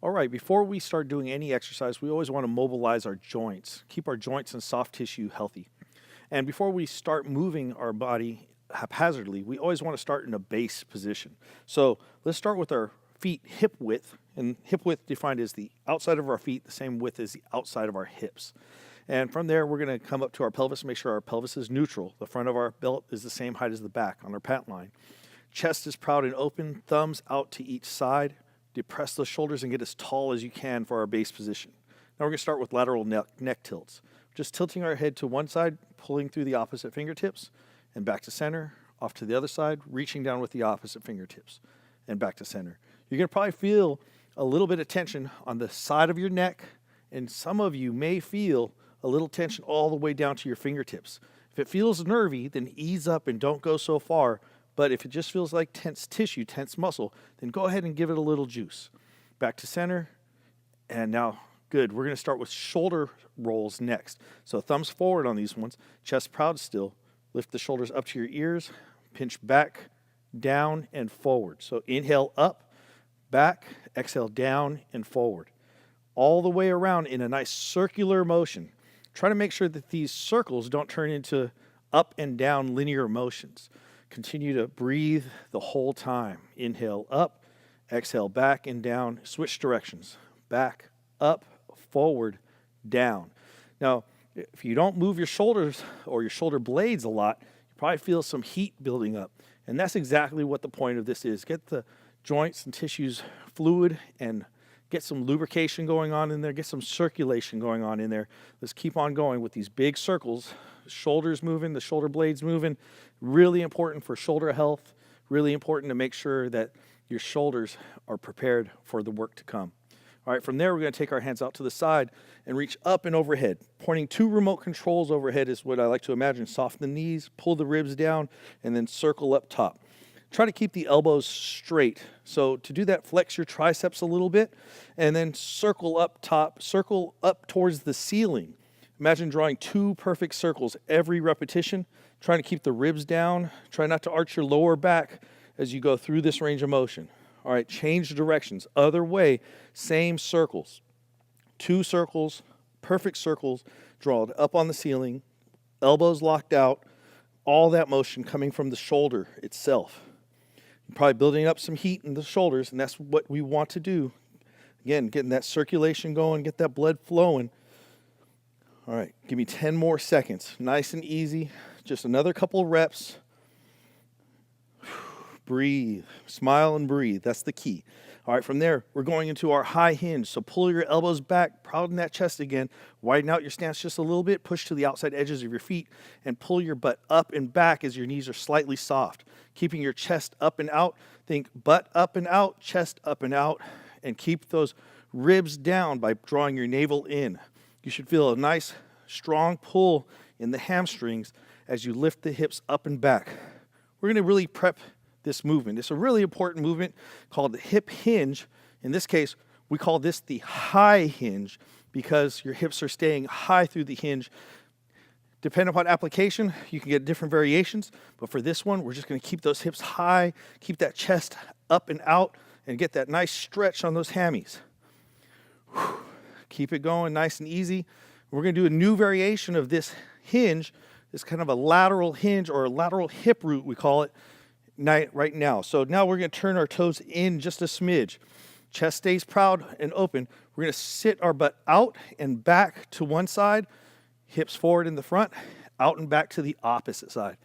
All right, before we start doing any exercise, we always want to mobilize our joints, keep our joints and soft tissue healthy. And before we start moving our body haphazardly, we always want to start in a base position. So let's start with our feet hip width, and hip width defined as the outside of our feet, the same width as the outside of our hips. And from there, we're going to come up to our pelvis and make sure our pelvis is neutral. The front of our belt is the same height as the back on our pant line. Chest is proud and open, thumbs out to each side. Depress the shoulders and get as tall as you can for our base position. Now we're going to start with lateral neck tilts. Just tilting our head to one side, pulling through the opposite fingertips, and back to center, off to the other side, reaching down with the opposite fingertips, and back to center. You're going to probably feel a little bit of tension on the side of your neck, and some of you may feel a little tension all the way down to your fingertips. If it feels nervy, then ease up and don't go so far. But if it just feels like tense tissue, tense muscle, then go ahead and give it a little juice. Back to center. And now, good. We're going to start with shoulder rolls next. So thumbs forward on these ones. Chest proud still. Lift the shoulders up to your ears. Pinch back, down, and forward. So inhale up, back. Exhale down and forward. All the way around in a nice circular motion. Try to make sure that these circles don't turn into up and down linear motions. Continue to breathe the whole time. Inhale up, exhale back and down. Switch directions. Back, up, forward, down. Now, if you don't move your shoulders or your shoulder blades a lot, you probably feel some heat building up. And that's exactly what the point of this is. Get the joints and tissues fluid and get some lubrication going on in there. Get some circulation going on in there. Let's keep on going with these big circles. Shoulders moving, the shoulder blades moving. Really important for shoulder health. Really important to make sure that your shoulders are prepared for the work to come. All right, from there, we're going to take our hands out to the side and reach up and overhead. Pointing two remote controls overhead is what I like to imagine. Soften the knees, pull the ribs down, and then circle up top. Try to keep the elbows straight. So to do that, flex your triceps a little bit, and then circle up top, circle up towards the ceiling. Imagine drawing two perfect circles every repetition, trying to keep the ribs down. Try not to arch your lower back as you go through this range of motion. All right, change directions. Other way, same circles. Two circles, perfect circles, drawn up on the ceiling, elbows locked out, all that motion coming from the shoulder itself. You're probably building up some heat in the shoulders, and that's what we want to do. Again, getting that circulation going, get that blood flowing. All right, give me 10 more seconds. Nice and easy. Just another couple reps. Breathe. Smile and breathe. That's the key. All right, from there, we're going into our high hinge. So pull your elbows back, prouden that chest again. Widen out your stance just a little bit. Push to the outside edges of your feet and pull your butt up and back as your knees are slightly soft. Keeping your chest up and out. Think butt up and out, chest up and out. And keep those ribs down by drawing your navel in. You should feel a nice, strong pull in the hamstrings as you lift the hips up and back. We're going to really prep this movement. It's a really important movement called the hip hinge. In this case, we call this the high hinge because your hips are staying high through the hinge. Depending upon application, you can get different variations, but for this one, we're just going to keep those hips high, keep that chest up and out, and get that nice stretch on those hammies. Whew. Keep it going nice and easy. We're going to do a new variation of this hinge. It's kind of a lateral hinge or a lateral hip root, we call it, right now. So now we're going to turn our toes in just a smidge. Chest stays proud and open. We're going to sit our butt out and back to one side, hips forward in the front, out and back to the opposite side.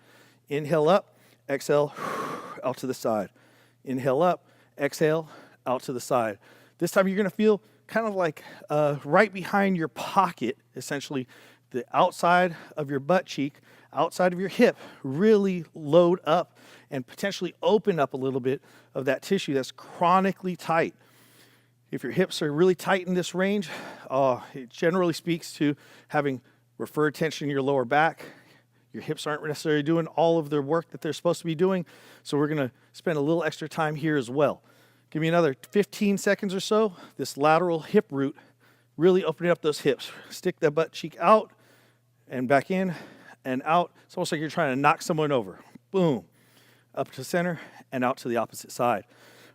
Inhale up, exhale, out to the side. Inhale up, exhale, out to the side. This time you're going to feel kind of like right behind your pocket, essentially the outside of your butt cheek, outside of your hip, really load up and potentially open up a little bit of that tissue that's chronically tight. If your hips are really tight in this range, it generally speaks to having referred tension in your lower back. Your hips aren't necessarily doing all of their work that they're supposed to be doing, so we're going to spend a little extra time here as well. Give me another 15 seconds or so. This lateral hip root, really opening up those hips. Stick that butt cheek out and back in and out. It's almost like you're trying to knock someone over. Boom. Up to center and out to the opposite side.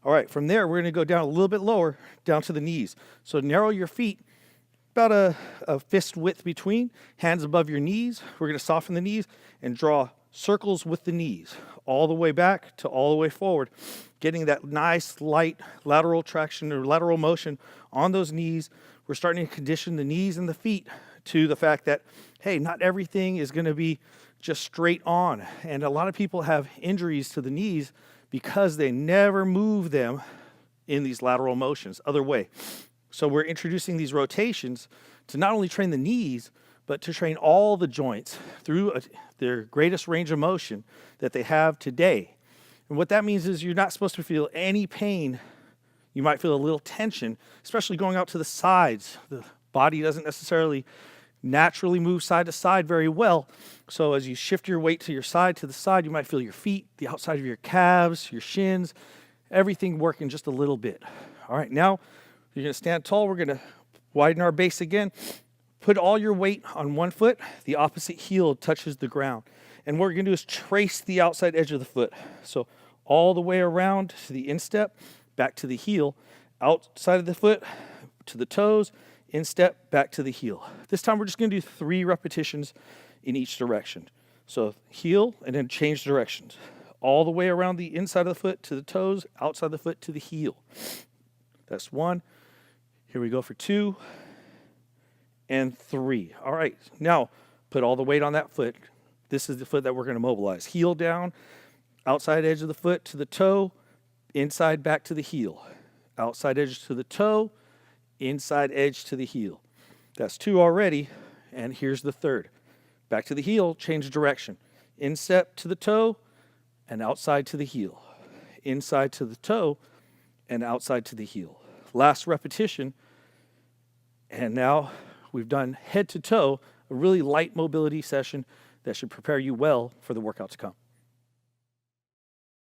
All right, from there, we're going to go down a little bit lower, down to the knees. So narrow your feet, about a fist width between, hands above your knees. We're going to soften the knees and draw circles with the knees, all the way back to all the way forward, getting that nice light lateral traction or lateral motion on those knees. We're starting to condition the knees and the feet to the fact that, hey, not everything is going to be just straight on. And a lot of people have injuries to the knees because they never move them in these lateral motions, other way. So we're introducing these rotations to not only train the knees, but to train all the joints through their greatest range of motion that they have today. And what that means is you're not supposed to feel any pain. You might feel a little tension, especially going out to the sides. The body doesn't necessarily naturally move side to side very well. So as you shift your weight to the side, you might feel your feet, the outside of your calves, your shins, everything working just a little bit. All right, now you're going to stand tall. We're going to widen our base again. Put all your weight on one foot. The opposite heel touches the ground. And what we're going to do is trace the outside edge of the foot. So all the way around to the instep, back to the heel, outside of the foot to the toes, instep, back to the heel. This time we're just going to do 3 repetitions in each direction. So heel and then change directions. All the way around the inside of the foot to the toes, outside the foot to the heel. That's 1. Here we go for 2 and 3. All right, now put all the weight on that foot. This is the foot that we're going to mobilize. Heel down, outside edge of the foot to the toe, inside back to the heel. Outside edge to the toe, inside edge to the heel. That's 2 already, and here's the 3rd. Back to the heel, change direction. Instep to the toe, and outside to the heel. Inside to the toe, and outside to the heel. Last repetition, and now we've done head to toe, a really light mobility session that should prepare you well for the workout to come.